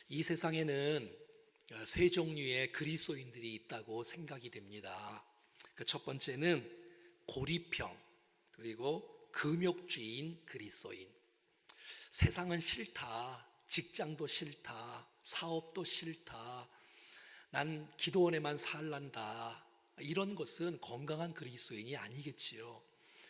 이 세상에는 세 종류의 그리스도인들이 있다고 생각이 됩니다. 그 첫 번째는 고리평, 그리고 금욕주의인 그리스도인. 세상은 싫다, 직장도 싫다, 사업도 싫다, 난 기도원에만 살란다, 이런 것은 건강한 그리스도인이 아니겠지요.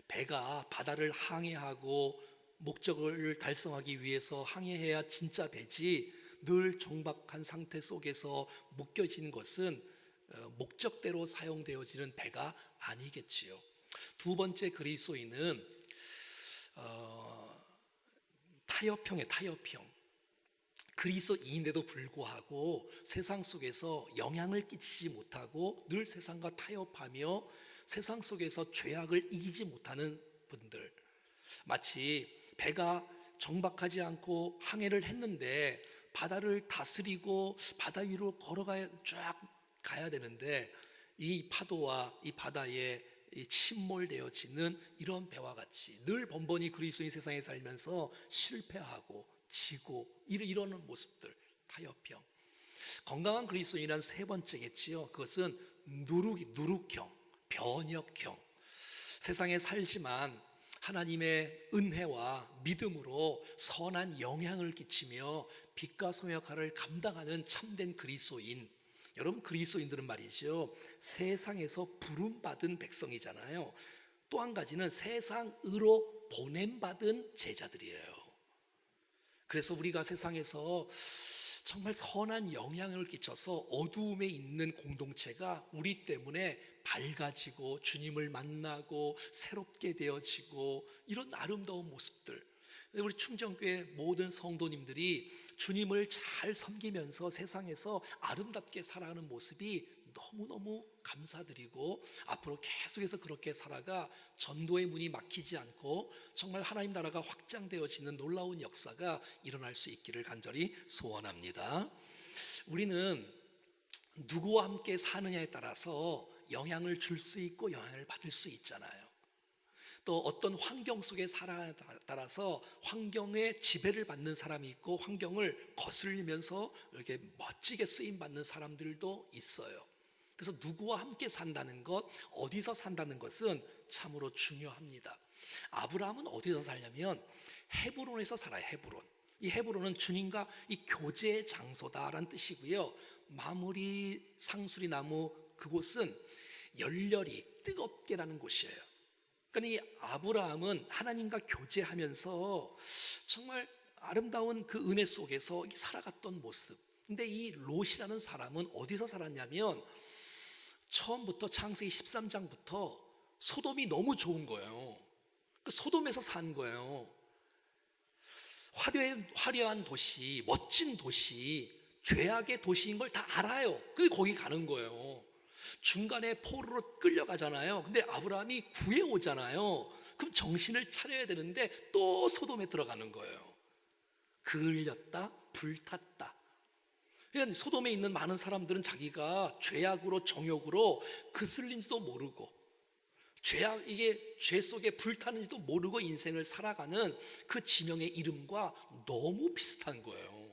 배가 바다를 항해하고 목적을 달성하기 위해서 항해해야 진짜 배지, 늘 정박한 상태 속에서 묶여진 것은 목적대로 사용되어지는 배가 아니겠지요. 두 번째 그리스도인은 타협형. 그리스도인인데도 불구하고 세상 속에서 영향을 끼치지 못하고 늘 세상과 타협하며 세상 속에서 죄악을 이기지 못하는 분들, 마치 배가 정박하지 않고 항해를 했는데 바다를 다스리고 바다 위로 걸어가야 쫙 가야 되는데 이 파도와 이 바다에 침몰되어지는 이런 배와 같이 늘 번번이 그리스도인 세상에 살면서 실패하고 지고 이러는 모습들, 타협형. 건강한 그리스도인이란 세 번째겠지요. 그것은 누룩형, 변혁형. 세상에 살지만 하나님의 은혜와 믿음으로 선한 영향을 끼치며 빛과 소의 역할을 감당하는 참된 그리스도인. 여러분, 그리스도인들은 말이죠, 세상에서 부름받은 백성이잖아요. 또 한 가지는 세상으로 보냄받은 제자들이에요. 그래서 우리가 세상에서 정말 선한 영향을 끼쳐서 어두움에 있는 공동체가 우리 때문에 밝아지고 주님을 만나고 새롭게 되어지고 이런 아름다운 모습들, 우리 충정교회 모든 성도님들이 주님을 잘 섬기면서 세상에서 아름답게 살아가는 모습이 너무너무 감사드리고, 앞으로 계속해서 그렇게 살아가 전도의 문이 막히지 않고 정말 하나님 나라가 확장되어지는 놀라운 역사가 일어날 수 있기를 간절히 소원합니다. 우리는 누구와 함께 사느냐에 따라서 영향을 줄 수 있고 영향을 받을 수 있잖아요. 또 어떤 환경 속에 살아에 따라서 환경에 지배를 받는 사람이 있고 환경을 거슬리면서 이렇게 멋지게 쓰임받는 사람들도 있어요. 그래서 누구와 함께 산다는 것, 어디서 산다는 것은 참으로 중요합니다. 아브라함은 어디서 살냐면 헤브론에서 살아요. 헤브론. 이 헤브론은 주님과 이 교제의 장소다라는 뜻이고요. 마무리 상수리 나무 그곳은 열렬히 뜨겁게라는 곳이에요. 그러니까 이 아브라함은 하나님과 교제하면서 정말 아름다운 그 은혜 속에서 살아갔던 모습. 근데 이 롯이라는 사람은 어디서 살았냐면 처음부터 창세기 13장부터 소돔이 너무 좋은 거예요. 그 소돔에서 산 거예요. 화려한 도시, 멋진 도시, 죄악의 도시인 걸 다 알아요. 그래서 거기 가는 거예요. 중간에 포로로 끌려가잖아요. 근데 아브라함이 구해오잖아요. 그럼 정신을 차려야 되는데 또 소돔에 들어가는 거예요. 그을렸다, 불탔다. 그러니까 소돔에 있는 많은 사람들은 자기가 죄악으로 정욕으로 그슬린지도 모르고 이게 죄 속에 불타는지도 모르고 인생을 살아가는 그 지명의 이름과 너무 비슷한 거예요.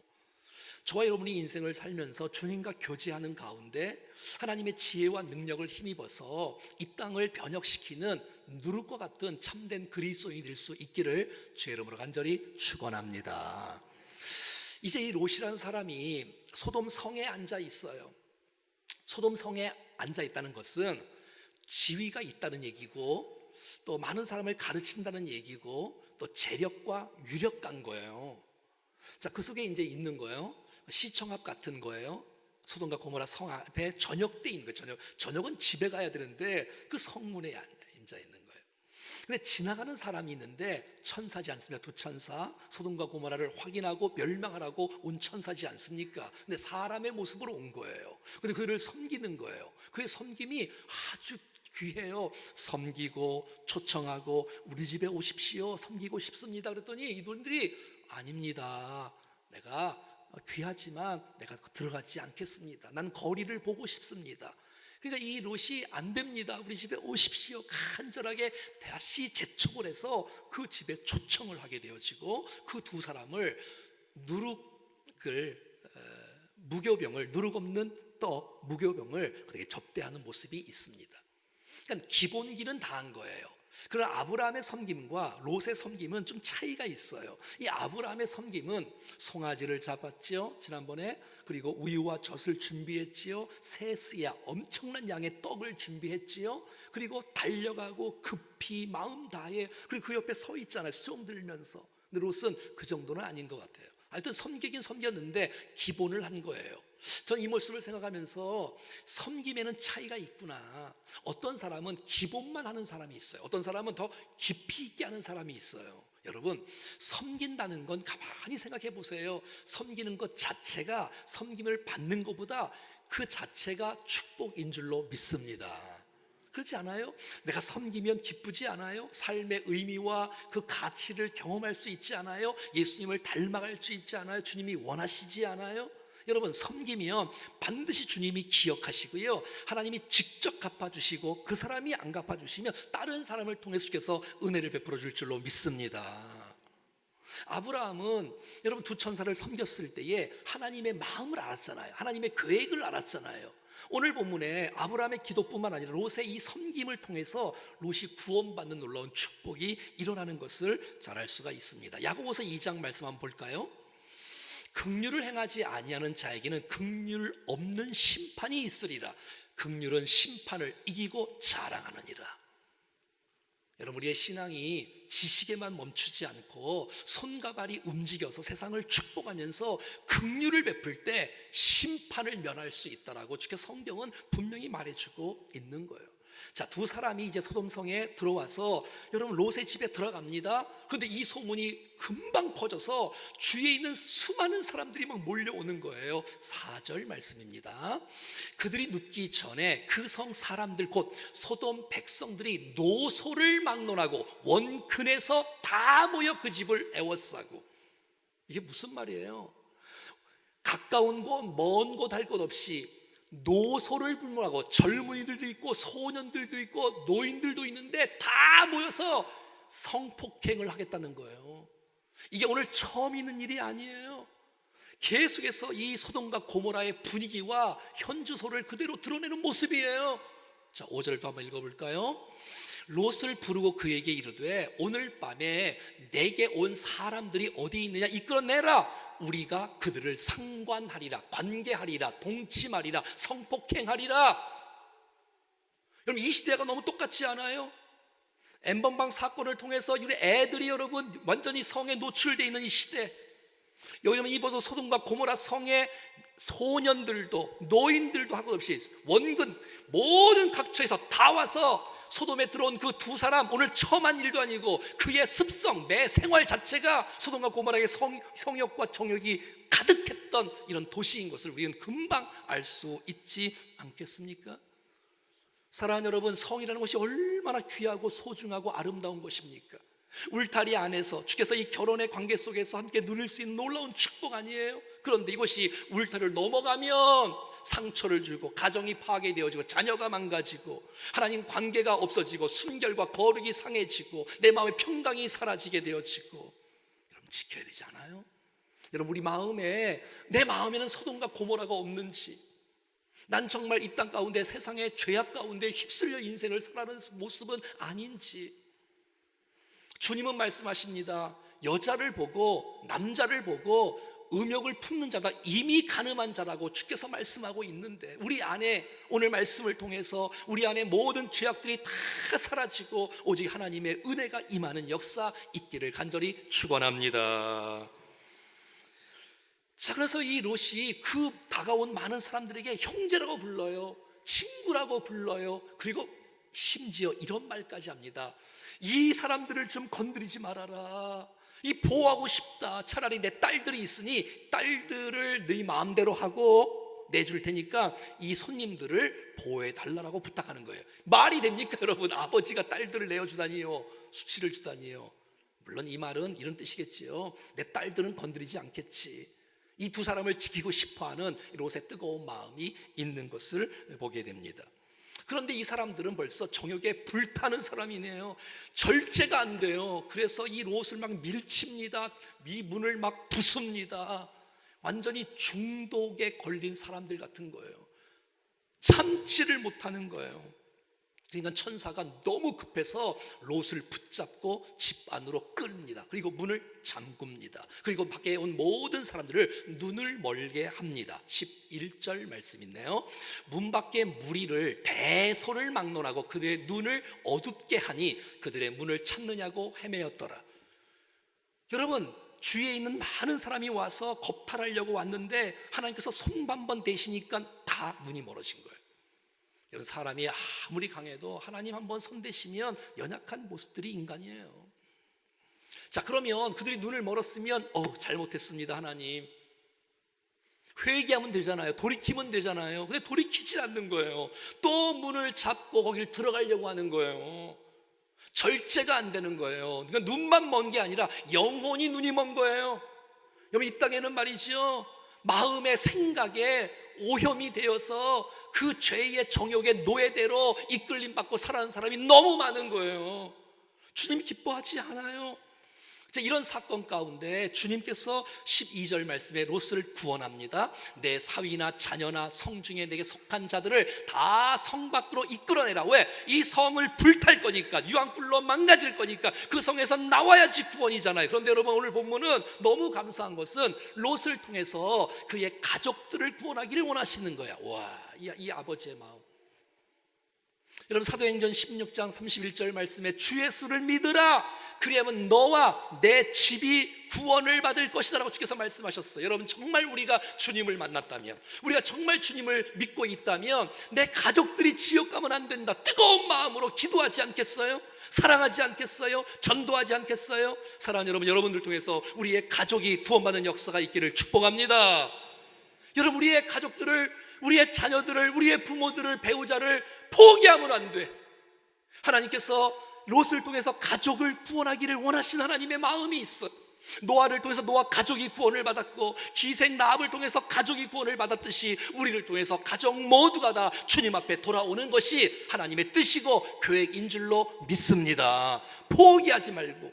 저와 여러분이 인생을 살면서 주님과 교제하는 가운데 하나님의 지혜와 능력을 힘입어서 이 땅을 변혁시키는 누룩과 같은 참된 그리스도인이 될 수 있기를 주의 이름으로 간절히 축원합니다. 이제 이 롯이라는 사람이 소돔 성에 앉아 있어요. 소돔 성에 앉아 있다는 것은 지위가 있다는 얘기고 또 많은 사람을 가르친다는 얘기고 또 재력과 유력간 거예요. 자, 그 속에 이제 있는 거예요. 시청 앞 같은 거예요. 소돔과 고모라 성 앞에 전역돼 있는 거예요. 전역은 집에 가야 되는데 그 성문에 앉아 있는 거예요. 근데 지나가는 사람이 있는데 천사지 않습니까? 두 천사, 소돔과 고모라를 확인하고 멸망하라고 온 천사지 않습니까? 근데 사람의 모습으로 온 거예요. 근데 그를 섬기는 거예요. 그의 섬김이 아주 귀해요. 섬기고 초청하고 우리 집에 오십시오, 섬기고 싶습니다 그랬더니 이분들이 아닙니다, 내가 귀하지만 내가 들어가지 않겠습니다, 난 거리를 보고 싶습니다. 그러니까 이 롯이 안 됩니다, 우리 집에 오십시오 간절하게 다시 재촉을 해서 그 집에 초청을 하게 되어지고 그 두 사람을 누룩을 무교병을, 누룩 없는 떡 무교병을 그렇게 접대하는 모습이 있습니다. 그러니까 기본기는 다 한 거예요. 그러나 아브라함의 섬김과 롯의 섬김은 좀 차이가 있어요. 이 아브라함의 섬김은 송아지를 잡았지요, 지난번에. 그리고 우유와 젖을 준비했지요. 새 씨야, 엄청난 양의 떡을 준비했지요. 그리고 달려가고 급히 마음 다해, 그리고 그 옆에 서 있잖아요, 수종 들면서. 근데 롯은 그 정도는 아닌 것 같아요. 하여튼 섬기긴 섬겼는데 기본을 한 거예요. 전 이 모습을 생각하면서 섬김에는 차이가 있구나. 어떤 사람은 기본만 하는 사람이 있어요. 어떤 사람은 더 깊이 있게 하는 사람이 있어요. 여러분, 섬긴다는 건 가만히 생각해 보세요. 섬기는 것 자체가, 섬김을 받는 것보다 그 자체가 축복인 줄로 믿습니다. 그렇지 않아요? 내가 섬기면 기쁘지 않아요? 삶의 의미와 그 가치를 경험할 수 있지 않아요? 예수님을 닮아갈 수 있지 않아요? 주님이 원하시지 않아요? 여러분, 섬기면 반드시 주님이 기억하시고요, 하나님이 직접 갚아주시고, 그 사람이 안 갚아주시면 다른 사람을 통해서 주께서 은혜를 베풀어 줄 줄로 믿습니다. 아브라함은 여러분 두 천사를 섬겼을 때에 하나님의 마음을 알았잖아요. 하나님의 계획을 알았잖아요. 오늘 본문에 아브라함의 기도뿐만 아니라 롯의 이 섬김을 통해서 롯이 구원받는 놀라운 축복이 일어나는 것을 잘 알 수가 있습니다. 야고보서 2장 말씀 한번 볼까요? 긍휼을 행하지 아니하는 자에게는 긍휼 없는 심판이 있으리라. 긍휼은 심판을 이기고 자랑하느니라. 여러분, 우리의 신앙이 지식에만 멈추지 않고 손과 발이 움직여서 세상을 축복하면서 긍휼을 베풀 때 심판을 면할 수 있다라고 주께서 성경은 분명히 말해주고 있는 거예요. 자, 두 사람이 이제 소돔성에 들어와서 여러분 롯의 집에 들어갑니다. 그런데 이 소문이 금방 퍼져서 주위에 있는 수많은 사람들이 막 몰려오는 거예요. 4절 말씀입니다. 그들이 눕기 전에 그 성 사람들 곧 소돔 백성들이 노소를 막론하고 원근에서 다 모여 그 집을 애워싸고. 이게 무슨 말이에요? 가까운 곳 먼 곳 할 것 없이 노소를 불문하고, 젊은이들도 있고 소년들도 있고 노인들도 있는데 다 모여서 성폭행을 하겠다는 거예요. 이게 오늘 처음 있는 일이 아니에요. 계속해서 이 소돔과 고모라의 분위기와 현주소를 그대로 드러내는 모습이에요. 자, 5절도 한번 읽어볼까요? 롯을 부르고 그에게 이르되 오늘 밤에 내게 온 사람들이 어디 있느냐 이끌어내라. 우리가 그들을 상관하리라, 관계하리라, 동침하리라, 성폭행하리라. 여러분, 이 시대가 너무 똑같지 않아요? 엠번방 사건을 통해서 우리 애들이 여러분 완전히 성에 노출되어 있는 이 시대. 여러분, 이보소 소돔과 고모라 성의 소년들도 노인들도 할 것 없이 원근 모든 각처에서 다 와서 소돔에 들어온 그 두 사람, 오늘 처음 한 일도 아니고 그의 습성, 매 생활 자체가 소돔과 고모라의 성욕과 정욕이 가득했던 이런 도시인 것을 우리는 금방 알 수 있지 않겠습니까? 사랑하는 여러분, 성이라는 것이 얼마나 귀하고 소중하고 아름다운 것입니까? 울타리 안에서 주께서 이 결혼의 관계 속에서 함께 누릴 수 있는 놀라운 축복 아니에요? 그런데 이것이 울타리를 넘어가면 상처를 주고 가정이 파괴되어지고 자녀가 망가지고 하나님 관계가 없어지고 순결과 거룩이 상해지고 내 마음의 평강이 사라지게 되어지고. 여러분, 지켜야 되지 않아요? 여러분, 우리 마음에, 내 마음에는 소돔과 고모라가 없는지, 난 정말 이 땅 가운데 세상의 죄악 가운데 휩쓸려 인생을 살아가는 모습은 아닌지. 주님은 말씀하십니다. 여자를 보고 남자를 보고 음욕을 품는 자가 이미 간음한 자라고 주께서 말씀하고 있는데, 우리 안에 오늘 말씀을 통해서 우리 안에 모든 죄악들이 다 사라지고 오직 하나님의 은혜가 임하는 역사 있기를 간절히 축원합니다. 자, 그래서 이 롯이 그 다가온 많은 사람들에게 형제라고 불러요, 친구라고 불러요. 그리고 심지어 이런 말까지 합니다. 이 사람들을 좀 건드리지 말아라. 이 보호하고 싶다. 차라리 내 딸들이 있으니 딸들을 네 마음대로 하고 내줄 테니까 이 손님들을 보호해 달라고 부탁하는 거예요. 말이 됩니까 여러분? 아버지가 딸들을 내어주다니요, 수치를 주다니요. 물론 이 말은 이런 뜻이겠지요. 내 딸들은 건드리지 않겠지. 이 두 사람을 지키고 싶어하는 롯의 뜨거운 마음이 있는 것을 보게 됩니다. 그런데 이 사람들은 벌써 정욕에 불타는 사람이네요. 절제가 안 돼요. 그래서 이 롯을 막 밀칩니다. 이 문을 막 부숩니다. 완전히 중독에 걸린 사람들 같은 거예요. 참지를 못하는 거예요. 그러니까 천사가 너무 급해서 롯을 붙잡고 집 안으로 끌입니다. 그리고 문을 잠굽니다. 그리고 밖에 온 모든 사람들을 눈을 멀게 합니다. 11절 말씀 있네요. 문 밖에 무리를 대소를 막론하고 그들의 눈을 어둡게 하니 그들의 문을 찾느냐고 헤매었더라. 여러분, 주위에 있는 많은 사람이 와서 겁탈하려고 왔는데 하나님께서 손 한 번 대시니까 다 눈이 멀어진 거예요. 여러분, 사람이 아무리 강해도 하나님 한번 손대시면 연약한 모습들이 인간이에요. 자, 그러면 그들이 눈을 멀었으면 잘못했습니다 하나님, 회개하면 되잖아요. 돌이키면 되잖아요. 근데 돌이키질 않는 거예요. 또 문을 잡고 거길 들어가려고 하는 거예요. 절제가 안 되는 거예요. 그러니까 눈만 먼 게 아니라 영혼이 눈이 먼 거예요. 여러분, 이 땅에는 말이죠, 마음의 생각에 오염이 되어서 그 죄의 정욕의 노예대로 이끌림 받고 살아가는 사람이 너무 많은 거예요. 주님이 기뻐하지 않아요. 이런 사건 가운데 주님께서 12절 말씀에 롯을 구원합니다. 내 사위나 자녀나 성중에 내게 속한 자들을 다 성 밖으로 이끌어내라. 왜? 이 성을 불탈 거니까, 유황불로 망가질 거니까 그 성에서 나와야지 구원이잖아요. 그런데 여러분, 오늘 본문은 너무 감사한 것은 롯을 통해서 그의 가족들을 구원하기를 원하시는 거야. 와, 이 아버지의 마음. 여러분, 사도행전 16장 31절 말씀에 주 예수를 믿으라, 그리하면 너와 내 집이 구원을 받을 것이다 라고 주께서 말씀하셨어요. 여러분, 정말 우리가 주님을 만났다면, 우리가 정말 주님을 믿고 있다면 내 가족들이 지옥 가면 안 된다, 뜨거운 마음으로 기도하지 않겠어요? 사랑하지 않겠어요? 전도하지 않겠어요? 사랑하는 여러분, 여러분들 통해서 우리의 가족이 구원받는 역사가 있기를 축복합니다. 여러분, 우리의 가족들을, 우리의 자녀들을, 우리의 부모들을, 배우자를 포기하면 안 돼. 하나님께서 롯을 통해서 가족을 구원하기를 원하시는 하나님의 마음이 있어. 노아를 통해서 노아 가족이 구원을 받았고, 기생 라합을 통해서 가족이 구원을 받았듯이 우리를 통해서 가족 모두가 다 주님 앞에 돌아오는 것이 하나님의 뜻이고 계획인 줄로 믿습니다. 포기하지 말고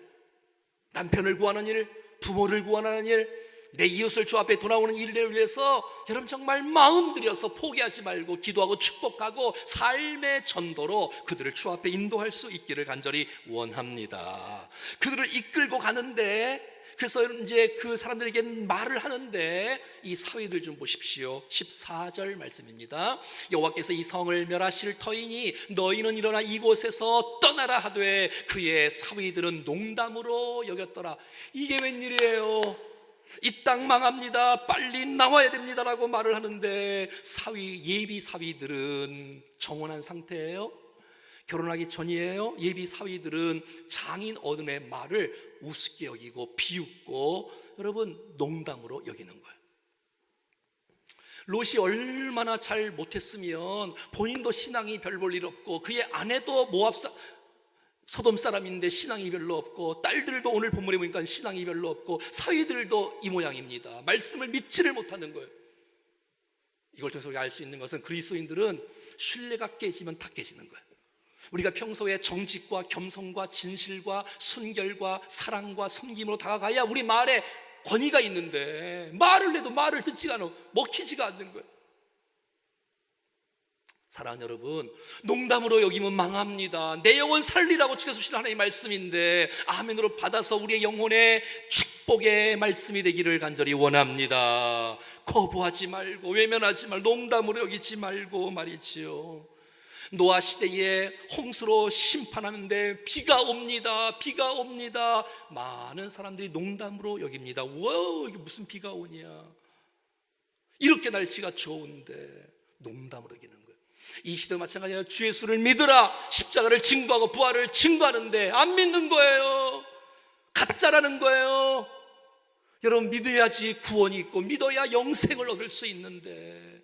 남편을 구하는 일, 부모를 구원하는 일, 내 이웃을 주 앞에 돌아오는 일들을 위해서 여러분 정말 마음 들여서 포기하지 말고 기도하고 축복하고 삶의 전도로 그들을 주 앞에 인도할 수 있기를 간절히 원합니다. 그들을 이끌고 가는데, 그래서 이제 그 사람들에게 말을 하는데 이 사위들 좀 보십시오. 14절 말씀입니다. 여호와께서 이 성을 멸하실 터이니 너희는 일어나 이곳에서 떠나라 하되 그의 사위들은 농담으로 여겼더라. 이게 웬일이에요? 이 땅 망합니다, 빨리 나와야 됩니다 라고 말을 하는데 예비 사위들은 정혼한 상태예요. 결혼하기 전이에요. 예비 사위들은 장인 어른의 말을 우습게 여기고 비웃고 여러분 농담으로 여기는 거예요. 롯이 얼마나 잘 못했으면 본인도 신앙이 별 볼 일 없고 그의 아내도 소돔 사람인데 신앙이 별로 없고, 딸들도 오늘 본문에 보니까 신앙이 별로 없고, 사위들도 이 모양입니다. 말씀을 믿지를 못하는 거예요. 이걸 통해서 우리가 알 수 있는 것은 그리스도인들은 신뢰가 깨지면 다 깨지는 거예요. 우리가 평소에 정직과 겸손과 진실과 순결과 사랑과 섬김으로 다가가야 우리 말에 권위가 있는데, 말을 해도 말을 듣지가 않아, 먹히지가 않는 거예요. 사랑하는 여러분, 농담으로 여기면 망합니다. 내 영혼 살리라고 주께서 주신 하나님의 말씀인데 아멘으로 받아서 우리의 영혼의 축복의 말씀이 되기를 간절히 원합니다. 거부하지 말고 외면하지 말고 농담으로 여기지 말고 말이지요. 노아 시대에 홍수로 심판하는데 비가 옵니다. 비가 옵니다. 많은 사람들이 농담으로 여깁니다. 와, 이게 무슨 비가 오냐, 이렇게 날씨가 좋은데 농담으로 여기는 거예요. 이 시대도 마찬가지예요. 주 예수를 믿으라, 십자가를 증거하고 부활을 증거하는데 안 믿는 거예요. 가짜라는 거예요. 여러분, 믿어야지 구원이 있고 믿어야 영생을 얻을 수 있는데,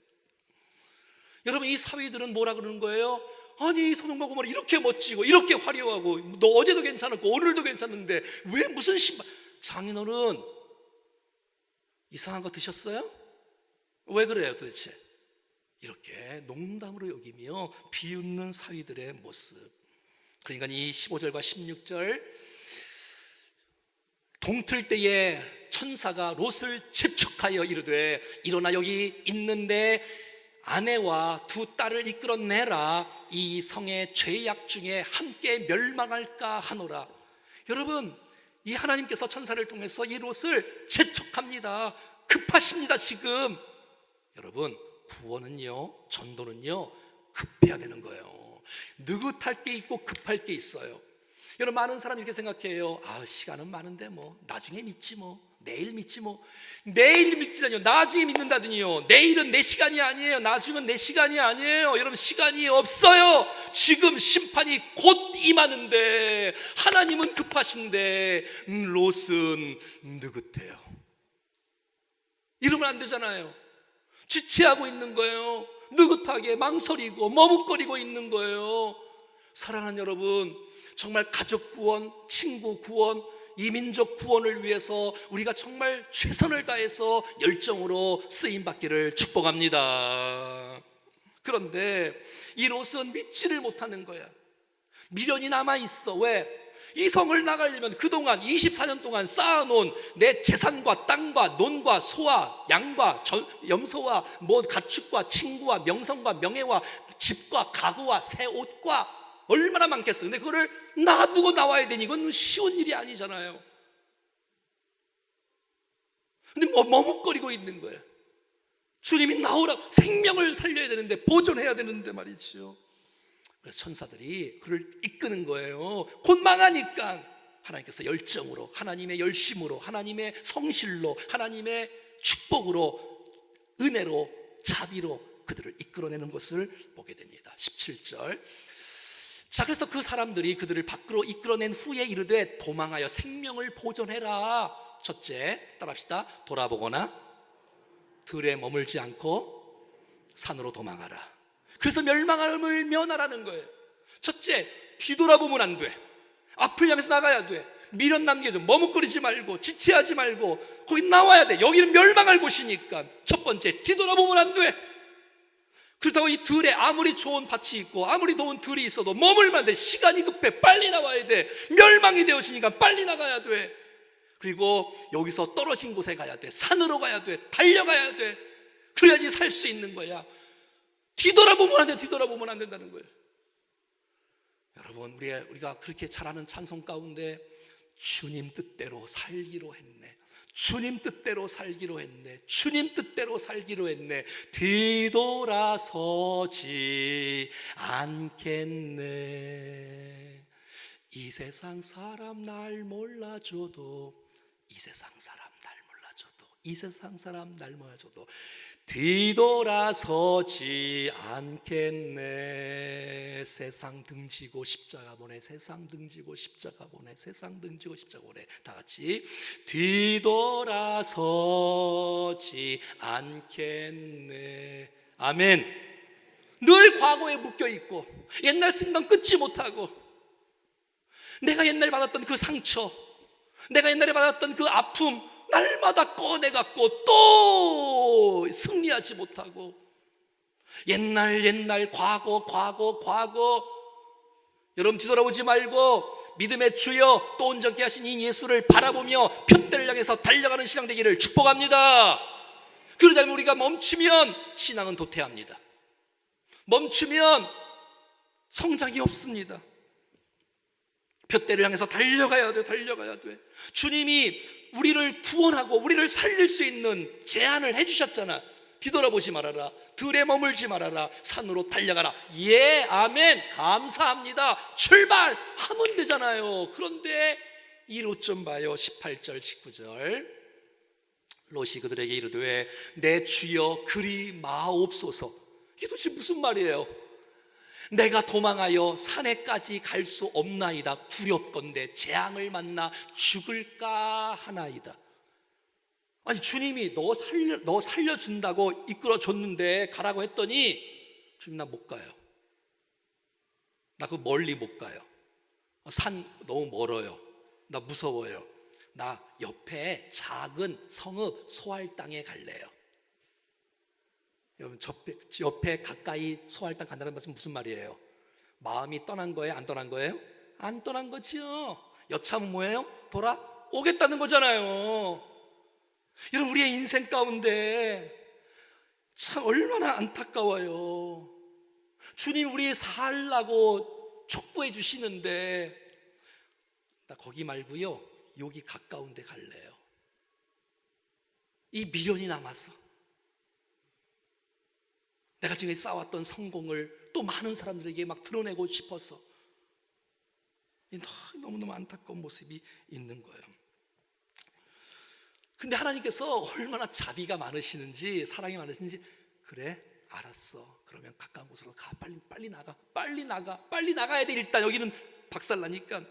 여러분 이 사위들은 뭐라 그러는 거예요? 아니 소돔과 고모라 이렇게 멋지고 이렇게 화려하고 너 어제도 괜찮았고 오늘도 괜찮은데 왜 무슨 신발. 장인어른 이상한 거 드셨어요? 왜 그래요 도대체? 이렇게 농담으로 여기며 비웃는 사위들의 모습. 그러니까 이 15절과 16절, 동틀 때에 천사가 롯을 재촉하여 이르되 일어나 여기 있는데 아내와 두 딸을 이끌어내라. 이 성의 죄악 중에 함께 멸망할까 하노라. 여러분, 이 하나님께서 천사를 통해서 이 롯을 재촉합니다. 급하십니다. 지금 여러분, 구원은요, 전도는요, 급해야 되는 거예요. 느긋할 게 있고 급할 게 있어요. 여러분, 많은 사람이 이렇게 생각해요. 시간은 많은데 뭐 나중에 믿지, 뭐 내일 믿지, 뭐 내일 믿지라니요, 나중에 믿는다더니요. 내일은 내 시간이 아니에요. 나중은 내 시간이 아니에요. 여러분, 시간이 없어요. 지금 심판이 곧 임하는데 하나님은 급하신데 롯은 느긋해요. 이러면 안 되잖아요. 지체하고 있는 거예요. 느긋하게 망설이고 머뭇거리고 있는 거예요. 사랑하는 여러분, 정말 가족 구원, 친구 구원, 이 민족 구원을 위해서 우리가 정말 최선을 다해서 열정으로 쓰임받기를 축복합니다. 그런데 이 롯은 믿지를 못하는 거야. 미련이 남아있어. 왜? 이 성을 나가려면 그동안 24년 동안 쌓아놓은 내 재산과 땅과 논과 소와 양과 염소와 뭐 가축과 친구와 명성과 명예와 집과 가구와 새 옷과 얼마나 많겠어요. 근데 그거를 놔두고 나와야 되니 이건 쉬운 일이 아니잖아요. 근데 머뭇거리고 있는 거예요. 주님이 나오라고, 생명을 살려야 되는데, 보존해야 되는데 말이죠. 그래서 천사들이 그를 이끄는 거예요. 곧 망하니까 하나님께서 열정으로, 하나님의 열심으로, 하나님의 성실로, 하나님의 축복으로, 은혜로, 자비로 그들을 이끌어내는 것을 보게 됩니다. 17절. 자, 그래서 그 사람들이 그들을 밖으로 이끌어낸 후에 이르되 도망하여 생명을 보존해라. 첫째, 따라합시다. 돌아보거나 들에 머물지 않고 산으로 도망하라. 그래서 멸망함을 면하라는 거예요. 첫째, 뒤돌아보면 안 돼. 앞을 향해서 나가야 돼. 미련 남겨줘. 머뭇거리지 말고, 지체하지 말고 거기 나와야 돼. 여기는 멸망할 곳이니까. 첫 번째, 뒤돌아보면 안 돼. 그렇다고 이 들에 아무리 좋은 밭이 있고 아무리 좋은 들이 있어도 머물면 안 돼. 시간이 급해. 빨리 나와야 돼. 멸망이 되어지니까 빨리 나가야 돼. 그리고 여기서 떨어진 곳에 가야 돼. 산으로 가야 돼. 달려가야 돼. 그래야지 살 수 있는 거야. 뒤돌아보면 안 돼. 뒤돌아보면 안 된다는 거예요. 여러분, 우리가 그렇게 잘하는 찬송 가운데 주님 뜻대로 살기로 했네, 주님 뜻대로 살기로 했네, 주님 뜻대로 살기로 했네, 뒤돌아서지 않겠네. 이 세상 사람 날 몰라줘도, 이 세상 사람 날 몰라줘도, 이 세상 사람 날 몰라줘도 뒤돌아서지 않겠네. 세상 등지고 십자가 보내, 세상 등지고 십자가 보내, 세상 등지고 십자가 보내. 다 같이 뒤돌아서지 않겠네. 아멘. 늘 과거에 묶여있고 옛날 생각 끊지 못하고, 내가 옛날에 받았던 그 상처, 내가 옛날에 받았던 그 아픔 날마다 꺼내갖고 또 승리하지 못하고, 옛날 과거. 여러분, 뒤돌아보지 말고 믿음의 주여 또 온전케 하신 이 예수를 바라보며 표대를 향해서 달려가는 신앙 되기를 축복합니다. 그러지 않으면 우리가 멈추면 신앙은 도태합니다. 멈추면 성장이 없습니다. 표대를 향해서 달려가야 돼. 주님이 우리를 구원하고 우리를 살릴 수 있는 제안을 해주셨잖아. 뒤돌아보지 말아라, 들에 머물지 말아라, 산으로 달려가라. 예, 아멘, 감사합니다. 출발하면 되잖아요. 그런데 이 롯 좀 봐요. 18절 19절. 롯이 그들에게 이르되 내 주여 그리 마옵소서. 이게 도대체 무슨 말이에요? 내가 도망하여 산에까지 갈 수 없나이다. 두렵건대 재앙을 만나 죽을까 하나이다. 아니, 주님이 너 살려준다고 이끌어줬는데 가라고 했더니 주님, 나 못 가요. 나 그 멀리 못 가요. 산 너무 멀어요. 나 무서워요. 나 옆에 작은 성읍 소알 땅에 갈래요. 여러분, 옆에 가까이 소알 땅 간다는 말씀 무슨 말이에요? 마음이 떠난 거예요? 안 떠난 거예요? 안 떠난 거지요. 여차하면 뭐예요? 돌아오겠다는 거잖아요. 여러분, 우리의 인생 가운데 참 얼마나 안타까워요. 주님 우리 살라고 촉구해 주시는데 나 거기 말고요, 여기 가까운 데 갈래요. 이 미련이 남아서 내가 지금 쌓아왔던 성공을 또 많은 사람들에게 막 드러내고 싶어서 너무너무 안타까운 모습이 있는 거예요. 근데 하나님께서 얼마나 자비가 많으시는지, 사랑이 많으신지, 그래 알았어, 그러면 가까운 곳으로 가, 빨리 나가야 돼. 일단 여기는 박살나니까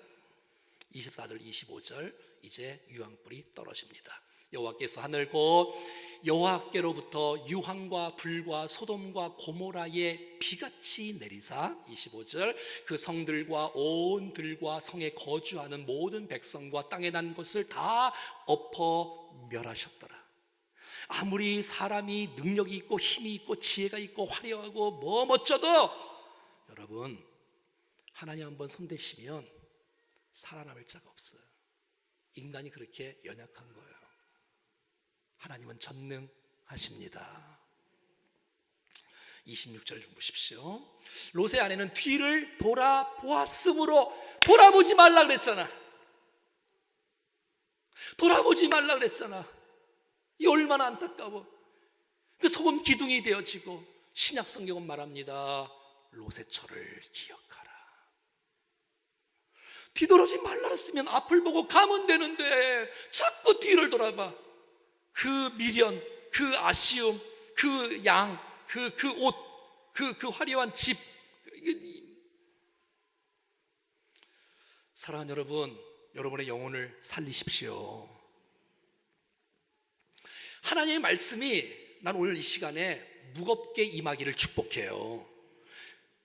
24절 25절 이제 유황불이 떨어집니다. 여호와께서 하늘 곧 여호와께로부터 유황과 불과 소돔과 고모라의 비같이 내리사 25절 그 성들과 온 들과 성에 거주하는 모든 백성과 땅에 난 것을 다 엎어 멸하셨더라. 아무리 사람이 능력이 있고 힘이 있고 지혜가 있고 화려하고 뭐 멋져도 여러분, 하나님 한번 손대시면 살아남을 자가 없어요. 인간이 그렇게 연약한 거예요. 하나님은 전능하십니다. 26절 좀 보십시오. 롯의 아내는 뒤를 돌아보았으므로, 돌아보지 말라 그랬잖아. 돌아보지 말라 그랬잖아. 이 얼마나 안타까워. 그 소금 기둥이 되어지고, 신약 성경은 말합니다. 롯의 철을 기억하라. 뒤돌아보지 말라 그랬으면 앞을 보고 가면 되는데 자꾸 뒤를 돌아봐. 그 미련, 그 아쉬움, 그 양, 그 옷, 그 화려한 집. 사랑하는 여러분, 여러분의 영혼을 살리십시오. 하나님의 말씀이 난 오늘 이 시간에 무겁게 임하기를 축복해요.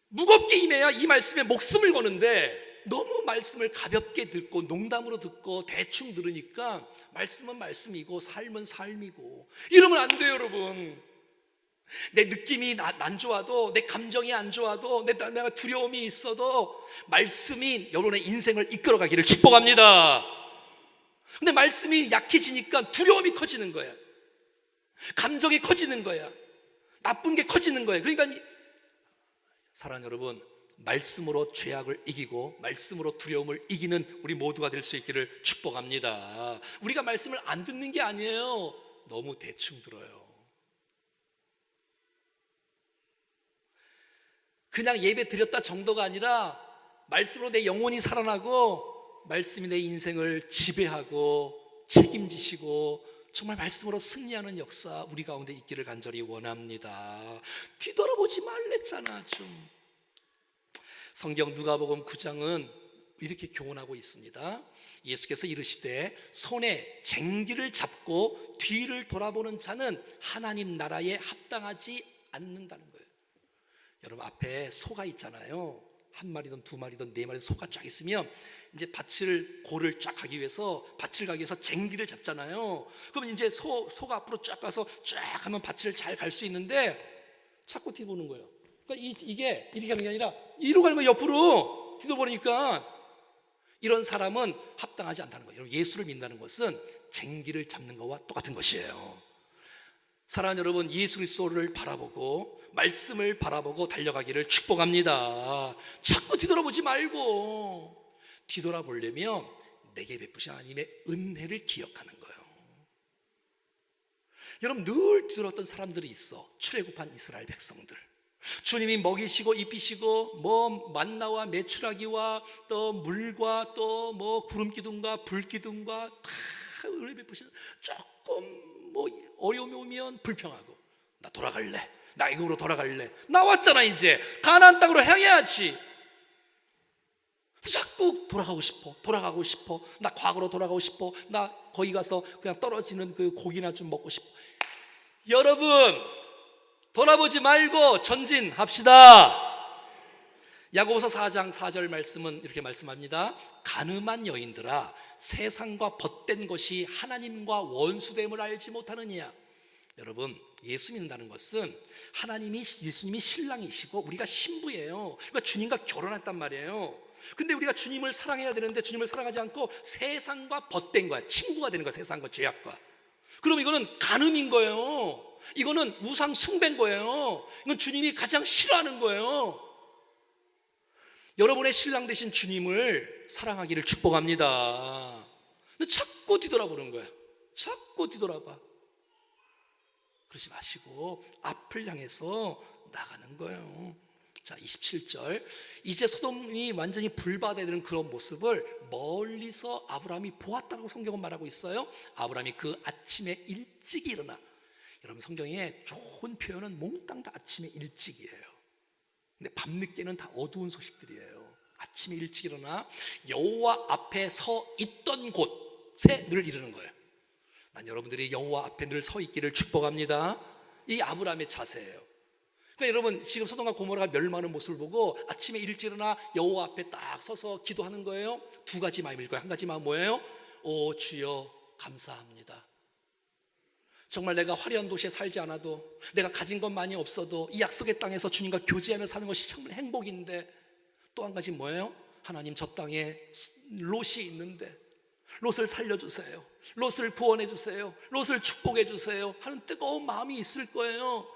무겁게 임해야 이 말씀에 목숨을 거는데, 너무 말씀을 가볍게 듣고 농담으로 듣고 대충 들으니까 말씀은 말씀이고 삶은 삶이고 이러면 안 돼요. 여러분, 내 느낌이 안 좋아도, 내 감정이 안 좋아도, 내가 두려움이 있어도 말씀이 여러분의 인생을 이끌어가기를 축복합니다. 근데 말씀이 약해지니까 두려움이 커지는 거야. 감정이 커지는 거야. 나쁜 게 커지는 거야. 그러니까 사랑하는 여러분, 말씀으로 죄악을 이기고 말씀으로 두려움을 이기는 우리 모두가 될 수 있기를 축복합니다. 우리가 말씀을 안 듣는 게 아니에요. 너무 대충 들어요. 그냥 예배 드렸다 정도가 아니라 말씀으로 내 영혼이 살아나고 말씀이 내 인생을 지배하고 책임지시고 정말 말씀으로 승리하는 역사 우리 가운데 있기를 간절히 원합니다. 뒤돌아보지 말랬잖아. 좀 성경 누가복음 9장은 이렇게 교훈하고 있습니다. 예수께서 이르시되 손에 쟁기를 잡고 뒤를 돌아보는 자는 하나님 나라에 합당하지 않는다는 거예요. 여러분, 앞에 소가 있잖아요. 한 마리든 두 마리든 네 마리든 소가 쫙 있으면 이제 고를 쫙 가기 위해서, 밭을 가기 위해서 쟁기를 잡잖아요. 그러면 이제 소가 앞으로 쫙 가서 쫙 하면 밭을 잘 갈 수 있는데 자꾸 뒤보는 거예요. 그러니까 이게 이렇게 하는 게 아니라 이리로 가는 거예요. 옆으로 뒤돌아보니까 이런 사람은 합당하지 않다는 거예요. 예수를 믿는다는 것은 쟁기를 잡는 것과 똑같은 것이에요. 사랑하는 여러분, 예수 그리스도를 바라보고 말씀을 바라보고 달려가기를 축복합니다. 자꾸 뒤돌아보지 말고, 뒤돌아보려면 내게 베푸신 하나님의 은혜를 기억하는 거예요. 여러분, 늘 뒤돌았던 사람들이 있어. 출애굽한 이스라엘 백성들, 주님이 먹이시고 입히시고 뭐 만나와 메추라기와 또 물과 또 뭐 구름 기둥과 불 기둥과 다 은혜 베푸시는, 조금 뭐 어려움이 오면 불평하고 나 돌아갈래, 나 애굽으로 돌아갈래. 나왔잖아, 이제 가나안 땅으로 향해야지. 자꾸 돌아가고 싶어. 나 과거로 돌아가고 싶어. 나 거기 가서 그냥 떨어지는 그 고기나 좀 먹고 싶어. 여러분, 돌아보지 말고 전진합시다. 야고보서 4장 4절 말씀은 이렇게 말씀합니다. 가늠한 여인들아, 세상과 벗된 것이 하나님과 원수됨을 알지 못하느냐. 여러분, 예수 믿는다는 것은 예수님이 신랑이시고 우리가 신부예요. 그러니까 주님과 결혼했단 말이에요. 근데 우리가 주님을 사랑해야 되는데 주님을 사랑하지 않고 세상과 벗된 거야. 친구가 되는 거야, 세상과 죄악과. 그럼 이거는 간음인 거예요. 이거는 우상 숭배인 거예요. 이건 주님이 가장 싫어하는 거예요. 여러분의 신랑 되신 주님을 사랑하기를 축복합니다. 근데 자꾸 뒤돌아보는 거예요. 자꾸 뒤돌아봐. 그러지 마시고 앞을 향해서 나가는 거예요. 자, 27절. 이제 소돔이 완전히 불바다에 되는 그런 모습을 멀리서 아브라함이 보았다고 성경은 말하고 있어요. 아브라함이 그 아침에 일찍 일어나. 여러분, 성경에 좋은 표현은 몽땅 다 아침에 일찍이에요. 근데 밤늦게는 다 어두운 소식들이에요. 아침에 일찍 일어나 여호와 앞에 서 있던 곳에 늘 이르는 거예요. 난 여러분들이 여호와 앞에 늘 서 있기를 축복합니다. 이 아브라함의 자세예요. 그러니까 여러분, 지금 소돔과 고모라가 멸망하는 모습을 보고 아침에 일찍 일어나 여호와 앞에 딱 서서 기도하는 거예요. 두 가지 마음일 거예요. 한 가지 마음 뭐예요? 오 주여 감사합니다. 정말 내가 화려한 도시에 살지 않아도, 내가 가진 것 많이 없어도 이 약속의 땅에서 주님과 교제하며 사는 것이 정말 행복인데, 또 한 가지 뭐예요? 하나님, 저 땅에 롯이 있는데 롯을 살려주세요, 롯을 구원해 주세요, 롯을 축복해 주세요 하는 뜨거운 마음이 있을 거예요.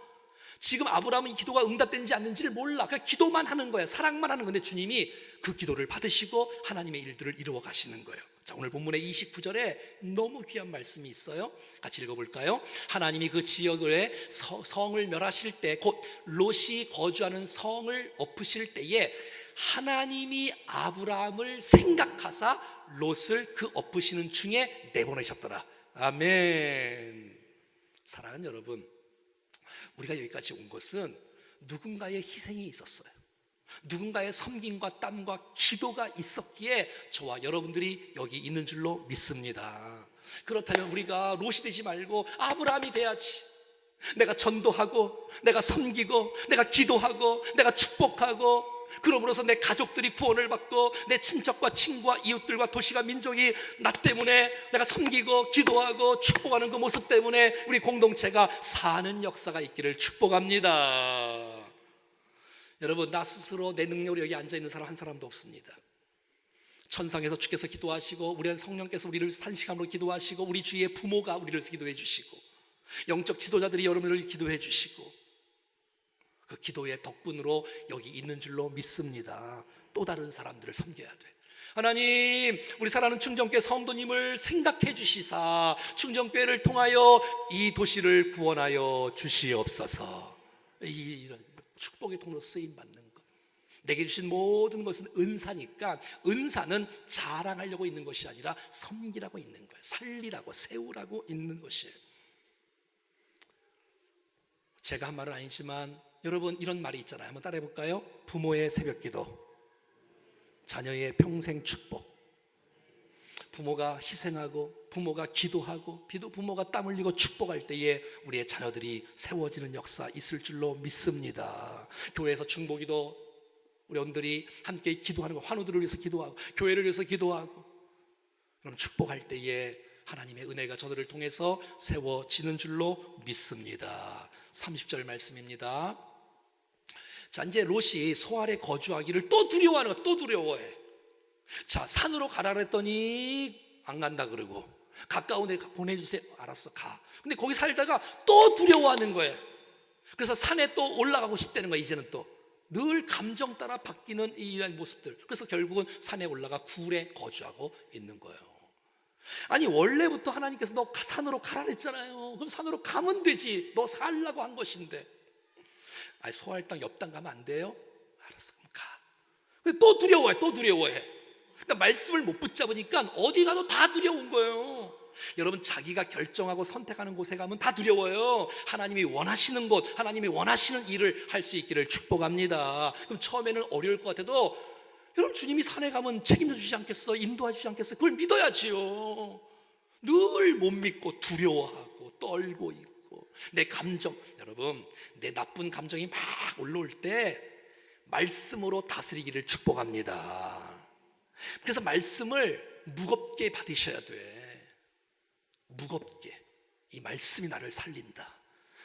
지금 아브라함은 이 기도가 응답되는지 않는지를 몰라. 그냥 기도만 하는 거야. 사랑만 하는 건데 주님이 그 기도를 받으시고 하나님의 일들을 이루어 가시는 거예요. 자, 오늘 본문의 29절에 너무 귀한 말씀이 있어요. 같이 읽어볼까요? 하나님이 그 지역의 성을 멸하실 때, 곧 롯이 거주하는 성을 엎으실 때에 하나님이 아브라함을 생각하사 롯을 그 엎으시는 중에 내보내셨더라. 아멘. 사랑하는 여러분, 우리가 여기까지 온 것은 누군가의 희생이 있었어요. 누군가의 섬김과 땀과 기도가 있었기에 저와 여러분들이 여기 있는 줄로 믿습니다. 그렇다면 우리가 롯이 되지 말고 아브라함이 돼야지. 내가 전도하고, 내가 섬기고, 내가 기도하고, 내가 축복하고, 그러므로서 내 가족들이 구원을 받고, 내 친척과 친구와 이웃들과 도시가 민족이 나 때문에 내가 섬기고 기도하고 축복하는 그 모습 때문에 우리 공동체가 사는 역사가 있기를 축복합니다. 여러분, 나 스스로 내 능력으로 여기 앉아있는 사람 한 사람도 없습니다. 천상에서 주께서 기도하시고, 우리 성령께서 우리를 산시간으로 기도하시고, 우리 주위의 부모가 우리를 기도해 주시고, 영적 지도자들이 여러분을 기도해 주시고, 그 기도의 덕분으로 여기 있는 줄로 믿습니다. 또 다른 사람들을 섬겨야 돼. 하나님, 우리 사랑하는 충정교회 성도님을 생각해 주시사 충정교회를 통하여 이 도시를 구원하여 주시옵소서. 이런 축복의 통로 쓰임 받는 것, 내게 주신 모든 것은 은사니까, 은사는 자랑하려고 있는 것이 아니라 섬기라고 있는 거예요. 살리라고, 세우라고 있는 것이에요. 제가 한 말은 아니지만 여러분, 이런 말이 있잖아요. 한번 따라해 볼까요? 부모의 새벽기도, 자녀의 평생 축복. 부모가 희생하고, 부모가 기도하고, 부모가 땀 흘리고 축복할 때에 우리의 자녀들이 세워지는 역사 있을 줄로 믿습니다. 교회에서 중보기도, 우리 원들이 함께 기도하는 거, 환우들을 위해서 기도하고, 교회를 위해서 기도하고, 그럼 축복할 때에 하나님의 은혜가 저들을 통해서 세워지는 줄로 믿습니다. 30절 말씀입니다. 자, 이제 롯이 소알에 거주하기를 또 두려워하는 거야. 또 두려워해. 자, 산으로 가라 그랬더니 안 간다 그러고, 가까운 데 보내주세요. 알았어, 가. 근데 거기 살다가 또 두려워하는 거예요. 그래서 산에 또 올라가고 싶다는 거야. 이제는 또 늘 감정 따라 바뀌는 이런 모습들. 그래서 결국은 산에 올라가 굴에 거주하고 있는 거예요. 아니, 원래부터 하나님께서 너 산으로 가라 그랬잖아요. 그럼 산으로 가면 되지. 너 살라고 한 것인데. 아니, 소알 땅 옆 땅 가면 안 돼요? 알았어, 그럼 가. 근데 또 두려워해. 또 두려워해. 그러니까 말씀을 못 붙잡으니까 어디 가도 다 두려운 거예요. 여러분, 자기가 결정하고 선택하는 곳에 가면 다 두려워요. 하나님이 원하시는 곳, 하나님이 원하시는 일을 할 수 있기를 축복합니다. 그럼 처음에는 어려울 것 같아도, 여러분, 주님이 산에 가면 책임져 주지 않겠어? 인도해 주지 않겠어? 그걸 믿어야지요. 늘 못 믿고 두려워하고 떨고 있고, 내 감정, 여러분, 내 나쁜 감정이 막 올라올 때 말씀으로 다스리기를 축복합니다. 그래서 말씀을 무겁게 받으셔야 돼. 무겁게. 이 말씀이 나를 살린다.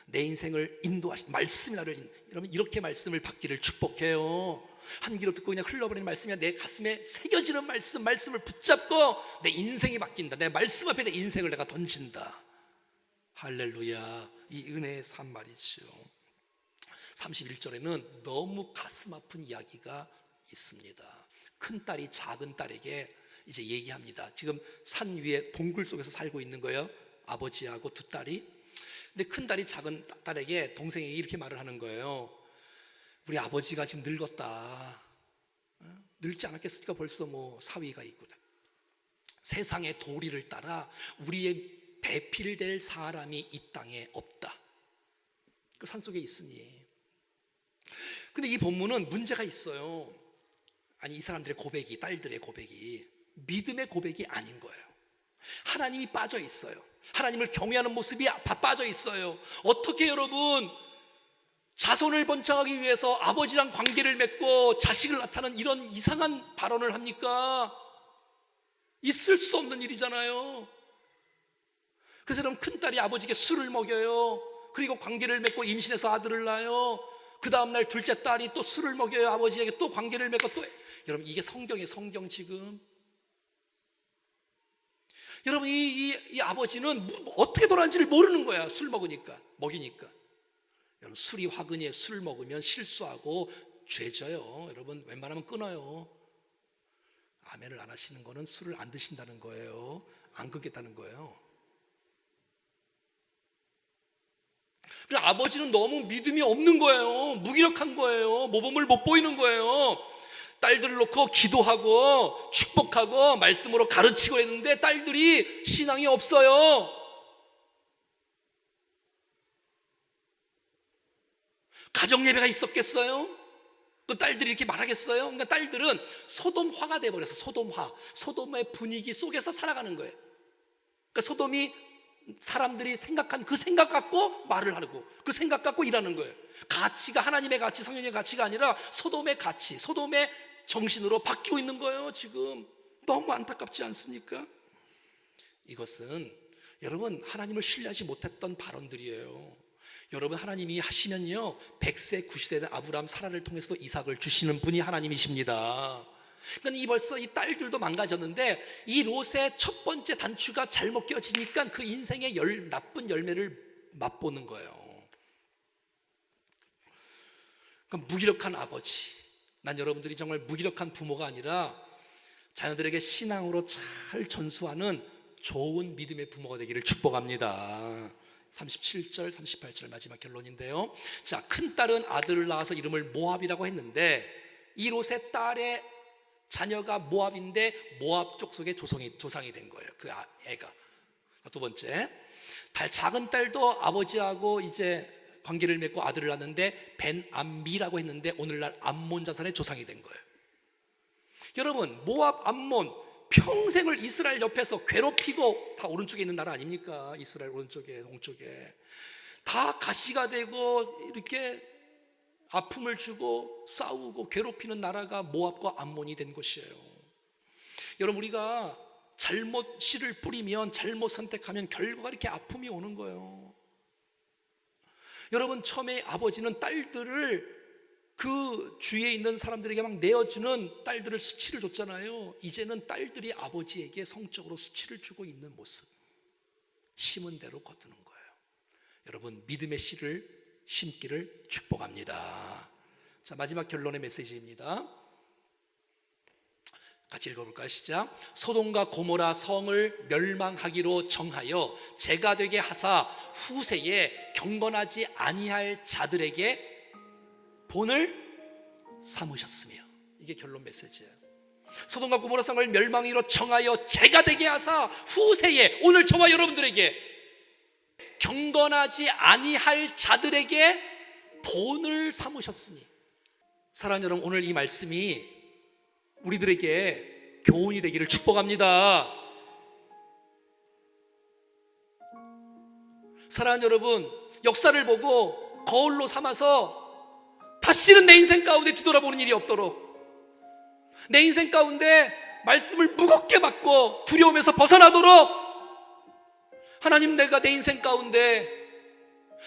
내 인생을 인도하신 말씀이 나를, 여러분, 이렇게 말씀을 받기를 축복해요. 한 귀로 듣고 그냥 흘러버리는 말씀이 내 가슴에 새겨지는 말씀을 붙잡고 내 인생이 바뀐다. 내 말씀 앞에 내 인생을 내가 던진다. 할렐루야. 이 은혜의 삶 말이죠. 31절에는 너무 가슴 아픈 이야기가 있습니다. 큰딸이 작은딸에게 이제 얘기합니다. 지금 산 위에 동굴 속에서 살고 있는 거예요, 아버지하고 두 딸이. 근데 큰딸이 작은딸에게, 동생에게 이렇게 말을 하는 거예요. 우리 아버지가 지금 늙었다. 늙지 않았겠습니까? 벌써 뭐 사위가 있고. 세상의 도리를 따라 우리의 배필될 사람이 이 땅에 없다. 그 산속에 있으니. 근데 이 본문은 문제가 있어요. 아니, 이 사람들의 고백이, 딸들의 고백이 믿음의 고백이 아닌 거예요. 하나님이 빠져 있어요. 하나님을 경외하는 모습이 빠져 있어요. 어떻게 여러분 자손을 번창하기 위해서 아버지랑 관계를 맺고 자식을 낳다는 이런 이상한 발언을 합니까? 있을 수 없는 일이잖아요. 그래서 여러분, 큰딸이 아버지에게 술을 먹여요. 그리고 관계를 맺고 임신해서 아들을 낳아요. 그 다음날 둘째 딸이 또 술을 먹여요. 아버지에게 또 관계를 맺고 또. 여러분, 이게 성경이에요. 성경. 지금 여러분, 이 아버지는 어떻게 돌아가는지를 모르는 거야. 술 먹이니까. 여러분, 술이 화근이에요. 술 먹으면 실수하고 죄져요. 여러분, 웬만하면 끊어요. 아멘을 안 하시는 거는 술을 안 드신다는 거예요. 안 끊겠다는 거예요. 그래서 아버지는 너무 믿음이 없는 거예요. 무기력한 거예요. 모범을 못 보이는 거예요. 딸들을 놓고 기도하고 축복하고 말씀으로 가르치고 했는데 딸들이 신앙이 없어요. 가정 예배가 있었겠어요? 그 딸들이 이렇게 말하겠어요? 그러니까 딸들은 소돔화가 돼버려서 소돔의 분위기 속에서 살아가는 거예요. 그러니까 소돔이 사람들이 생각한 그 생각 갖고 말을 하고 그 생각 갖고 일하는 거예요. 가치가 하나님의 가치, 성령의 가치가 아니라 소돔의 가치, 소돔의 정신으로 바뀌고 있는 거예요. 지금 너무 안타깝지 않습니까? 이것은 여러분, 하나님을 신뢰하지 못했던 발언들이에요. 여러분, 하나님이 하시면요 100세 90세 된 아브라함 사라를 통해서 이삭을 주시는 분이 하나님이십니다. 그러니까 벌써 이 딸들도 망가졌는데 이 롯의 첫 번째 단추가 잘못 껴지니까 그 인생의 나쁜 열매를 맛보는 거예요. 그러니까 무기력한 아버지, 난 여러분들이 정말 무기력한 부모가 아니라 자녀들에게 신앙으로 잘 전수하는 좋은 믿음의 부모가 되기를 축복합니다. 37절 38절 마지막 결론인데요. 자, 큰딸은 아들을 낳아서 이름을 모압이라고 했는데 이 롯의 딸의 자녀가 모압인데 모압 족속의 조상이 된 거예요. 그 애가. 두 번째, 작은 딸도 아버지하고 이제 관계를 맺고 아들을 낳았는데 벤암미라고 했는데 오늘날 암몬 자손의 조상이 된 거예요. 여러분, 모압, 암몬 평생을 이스라엘 옆에서 괴롭히고, 다 오른쪽에 있는 나라 아닙니까? 이스라엘 오른쪽에, 동쪽에 다 가시가 되고 이렇게 아픔을 주고 싸우고 괴롭히는 나라가 모압과 암몬이 된 것이에요. 여러분, 우리가 잘못 씨를 뿌리면, 잘못 선택하면 결과가 이렇게 아픔이 오는 거예요. 여러분, 처음에 아버지는 딸들을 그 주위에 있는 사람들에게 막 내어주는 딸들을 수치를 줬잖아요. 이제는 딸들이 아버지에게 성적으로 수치를 주고 있는 모습, 심은 대로 거두는 거예요. 여러분, 믿음의 씨를 심기를 축복합니다. 자, 마지막 결론의 메시지입니다. 같이 읽어볼까요? 시작. 소돔과 고모라 성을 멸망하기로 정하여 재가 되게 하사 후세에 경건하지 아니할 자들에게 본을 삼으셨으며. 이게 결론 메시지예요. 소돔과 고모라 성을 멸망하기로 정하여 재가 되게 하사 후세에, 오늘 저와 여러분들에게 경건하지 아니할 자들에게 본을 삼으셨으니. 사랑하는 여러분, 오늘 이 말씀이 우리들에게 교훈이 되기를 축복합니다. 사랑하는 여러분, 역사를 보고 거울로 삼아서 다시는 내 인생 가운데 뒤돌아보는 일이 없도록, 내 인생 가운데 말씀을 무겁게 받고 두려움에서 벗어나도록, 하나님, 내가 내 인생 가운데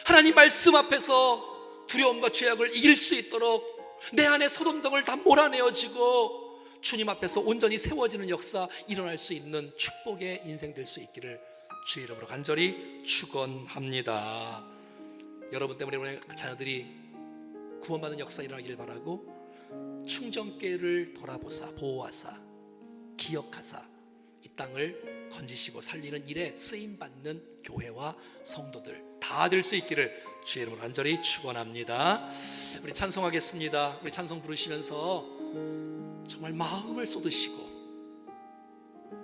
하나님 말씀 앞에서 두려움과 죄악을 이길 수 있도록 내 안에 소돔성을 다 몰아내어지고 주님 앞에서 온전히 세워지는 역사 일어날 수 있는 축복의 인생 될 수 있기를 주의 이름으로 간절히 축원합니다. 여러분 때문에 우리 자녀들이 구원받는 역사 일어나길 바라고, 충정교회를 돌아보사 보호하사 기억하사 이 땅을 건지시고 살리는 일에 쓰임받는 교회와 성도들 다 될 수 있기를 주의 이름으로 간절히 축원합니다. 우리 찬송하겠습니다. 우리 찬송 부르시면서 정말 마음을 쏟으시고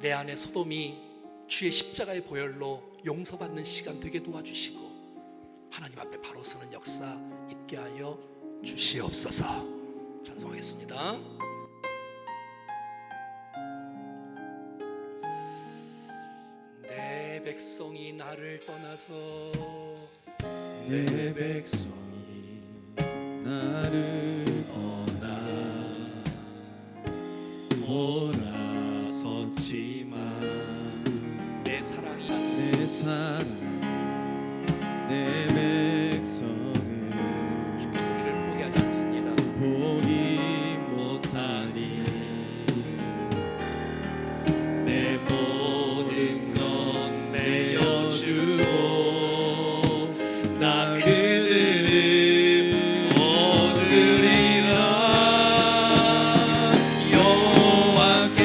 내 안에 소돔이 주의 십자가의 보혈로 용서받는 시간 되게 도와주시고 하나님 앞에 바로 서는 역사 있게 하여 주시옵소서. 찬송하겠습니다. 내 백성이 나를 떠나서, 내 백성이 나를 떠나 돌아섰지만 내 사랑이 내 사랑 내 백성을 주께서 이를 포기하지 않습니다. 포기 못하니 내 모든 것 내어주고 나 그들을 얻으리라. 여호와께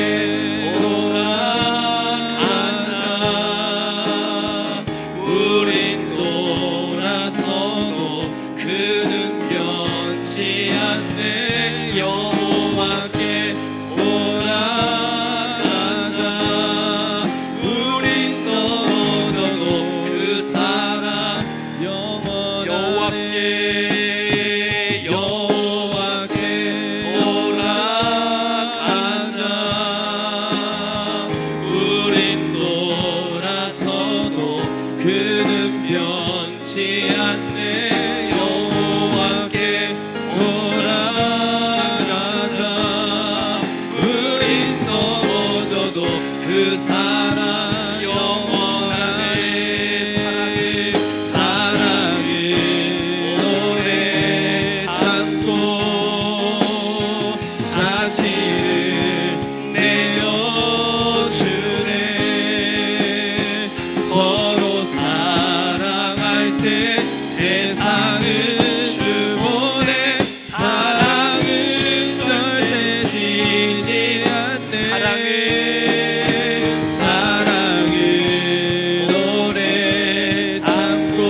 돌아가자. 우린 돌아서도 그는 변치 않네. 여호와께 돌아가자. 우린 넘어져도 그 사랑 영원하네. 여호와께 돌아가자. 우린 돌아서도 그는 변치 않네. 여호와께 돌아가자. 우린 넘어져도 그 사랑 영원하네. 사랑을 오래 참고 자신을 내어주네. 서로 사랑할 때 세상은 주보네. 사랑은 절대 지지 않네. 사랑은 오래 참고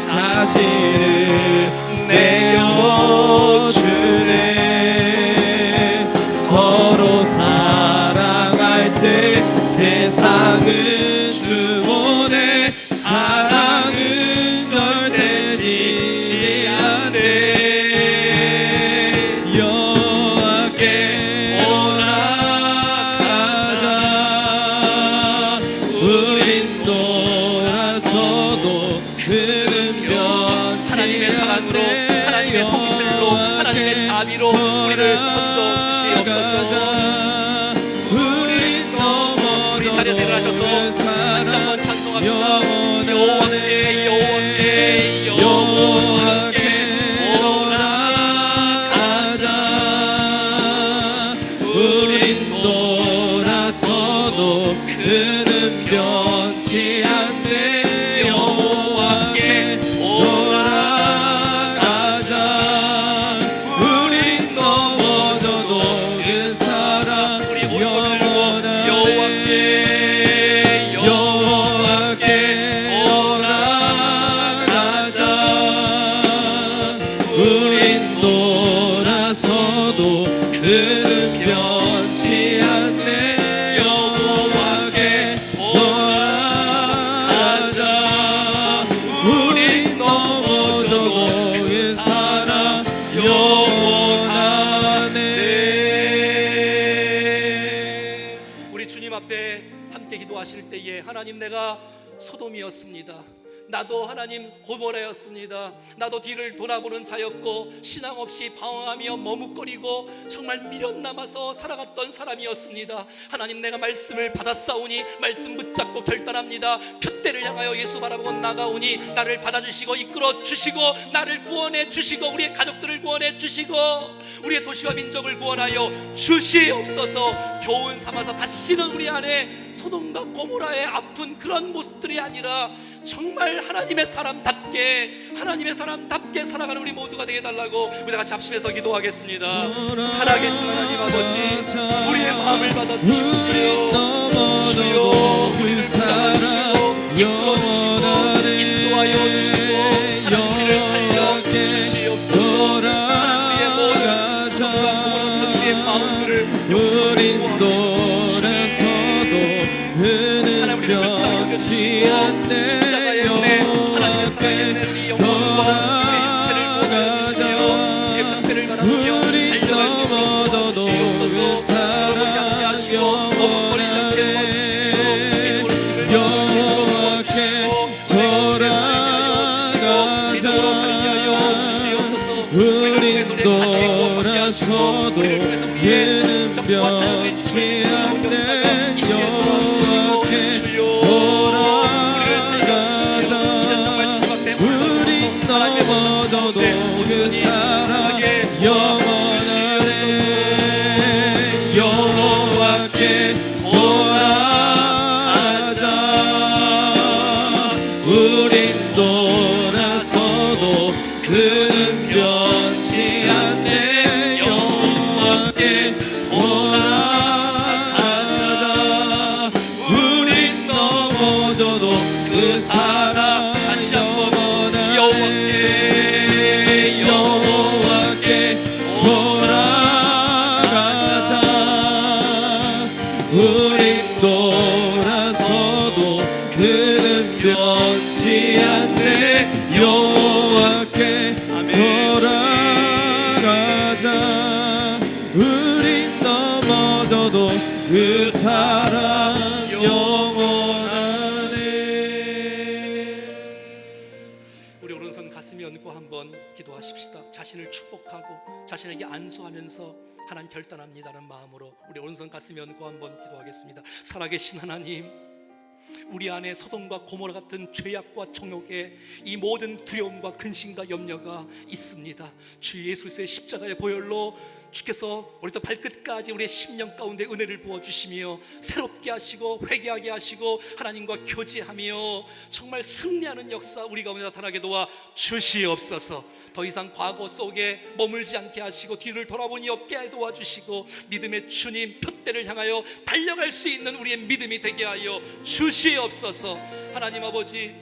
자신을 내어주네. 서로 사랑할 때 세상은 주보네. 사랑은 절대 지지 않네. 여호와께 돌아가자. 우린 돌아서도 그는 변치 하나님의 사랑으로, 않네. 하나님의 성실로, 하나님의 자비로 우리를 건져 주시옵소서. 우린 넘어져도 우리 자리에서 일어나셔서 다시 한번 찬송합시다. 영원하네. 여호와께 여호와께 여호와께 돌아가자. 우린 돌아서도 그는 변치 않네. 여호와께 돌아가자. 우린 넘어져도 그 사랑 우리 오늘 영원하네. 여호와께 여호와께 돌아가자. 우린 돌아서도 그는 변치 않네. 여호와께 돌아가자. 우린 넘어져도 그 사랑 영원하네. 우리 주님 앞에 함께 기도하실 때에 하나님, 내가 소돔이었습니다. 나도 하나님 고모라였습니다. 나도 뒤를 돌아보는 자였고 신앙 없이 방황하며 머뭇거리고 정말 미련 남아서 살아갔던 사람이었습니다. 하나님, 내가 말씀을 받았사오니 말씀 붙잡고 결단합니다. 표대를 향하여 예수 바라보고 나가오니 나를 받아주시고 이끌어 주시고 나를 구원해 주시고 우리의 가족들을 구원해 주시고 우리의 도시와 민족을 구원하여 주시옵소서. 교훈 삼아서 다시는 우리 안에 소돔과 고모라의 아픈 그런 모습들이 아니라 정말 하나님의 사람답게 살아가는 우리 모두가 되게 달라고 우리 같이 합심해서 기도하겠습니다. 살아계신 하나님 아버지, 우리의 마음을 받아주십시오. 주여, 우리를 붙잡아주시고 이끌어주시고 인도하여 주시고 하나님, 우리를 살려주시옵소서. 하나님, 우리의 모든 소돔과 고모라 우리의 마음들을 용서하고 하나님, 우리를 불쌍히 여겨주시고 십자가의 은혜, 하나님의 사랑의 은혜, 우리 영혼과 우리 육체를 구원하시며 우리의 편대를 바라보며 달려갈 수 있는 도와주시옵소서. 돌아보지 않게 하시고 머뭇거리지 않게 도와주시며 믿음으로 주님을 여겨주시고 우리를 살리하여 주시고 믿음으로 살리하여 주시옵소서. 우리를 통해서 우리의 가정이 구원받게 하시고 우리를 통해서 우리의 친척과 자녀의 집을 구원하는 역사가 있게 도와주시고 주여, 우리를 살려주시며 이제 정말 주님 앞에 올라서서 하나님의 모든 가운데 온전히 사랑하게 여호와께 돌아가자. 우린 돌아서도 그는 변치 않네. 여호와께 돌아가자. 우린 넘어져도 그 사랑 다시 한번 여호와께 돌아가자. 우린 돌아서도 그는 변치 않네. 여호와께 돌아가자. 우린 넘어져도 그 사랑 영원하네. 우리 오른손 가슴에 얹고 한번 기도하십시다. 자신을 축복하고 자신에게 안수하면서 하나님 결단합니다는 마음으로 우리 오른손 가슴에 얹고 한번 기도하겠습니다. 살아계신 하나님, 우리 안에 소돔과 고모라 같은 죄악과 정욕에 이 모든 두려움과 근심과 염려가 있습니다. 주 예수 그리스도의 십자가의 보혈로 주께서 머리부터 발끝까지 우리의 심령 가운데 은혜를 부어주시며 새롭게 하시고 회개하게 하시고 하나님과 교제하며 정말 승리하는 역사 우리 가운데 나타나게 도와 주시옵소서. 더 이상 과거 속에 머물지 않게 하시고 뒤를 돌아보니 없게 도와주시고 믿음의 주님 표대를 향하여 달려갈 수 있는 우리의 믿음이 되게 하여 주시옵소서. 하나님 아버지,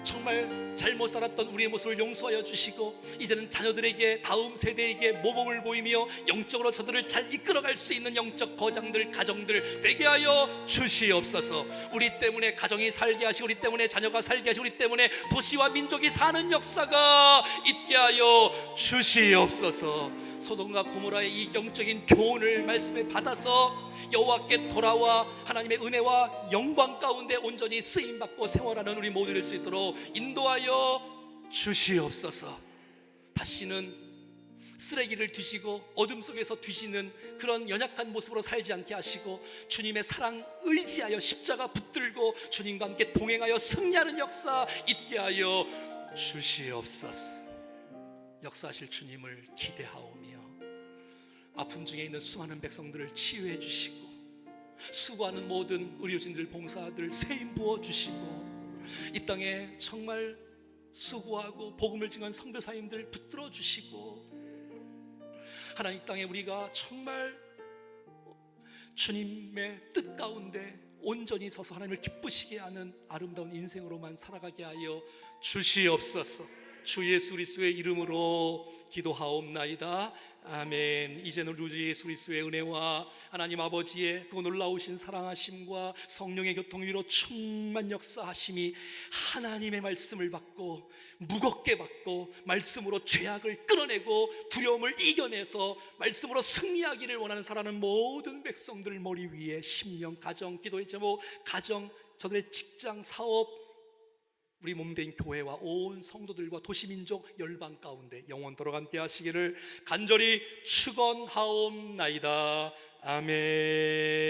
정말 잘못 살았던 우리의 모습을 용서하여 주시고 이제는 자녀들에게, 다음 세대에게 모범을 보이며 영적으로 저들을 잘 이끌어갈 수 있는 영적 거장들, 가정들 되게 하여 주시옵소서. 우리 때문에 가정이 살게 하시고 우리 때문에 자녀가 살게 하시고 우리 때문에 도시와 민족이 사는 역사가 있게 하여 주시옵소서. 소돔과 고모라의 이 영적인 교훈을 말씀에 받아서 여호와께 돌아와 하나님의 은혜와 영광 가운데 온전히 쓰임받고 생활하는 우리 모두 될 수 있도록 인도하여 주시옵소서. 다시는 쓰레기를 뒤지고 어둠 속에서 뒤지는 그런 연약한 모습으로 살지 않게 하시고 주님의 사랑 의지하여 십자가 붙들고 주님과 함께 동행하여 승리하는 역사 있게 하여 주시옵소서. 역사하실 주님을 기대하오며 아픔 중에 있는 수많은 백성들을 치유해 주시고 수고하는 모든 의료진들, 봉사들 세임 부어 주시고 이 땅에 정말 수고하고 복음을 증거한 선교사님들 붙들어 주시고 하나님, 이 땅에 우리가 정말 주님의 뜻 가운데 온전히 서서 하나님을 기쁘시게 하는 아름다운 인생으로만 살아가게 하여 주시옵소서. 주 예수 그리스도의 이름으로 기도하옵나이다. 아멘. 이제는 우리 주 예수 그리스도의 은혜와 하나님 아버지의 그 놀라우신 사랑하심과 성령의 교통 위로 충만 역사하심이 하나님의 말씀을 받고 무겁게 받고 말씀으로 죄악을 끊어내고 두려움을 이겨내서 말씀으로 승리하기를 원하는 사랑하는 모든 백성들 머리 위에 심령, 가정, 기도의 제목, 가정, 저들의 직장, 사업, 우리 몸된 교회와 온 성도들과 도시민족 열방 가운데 영원토록 함께 하시기를 간절히 축원하옵나이다. 아멘.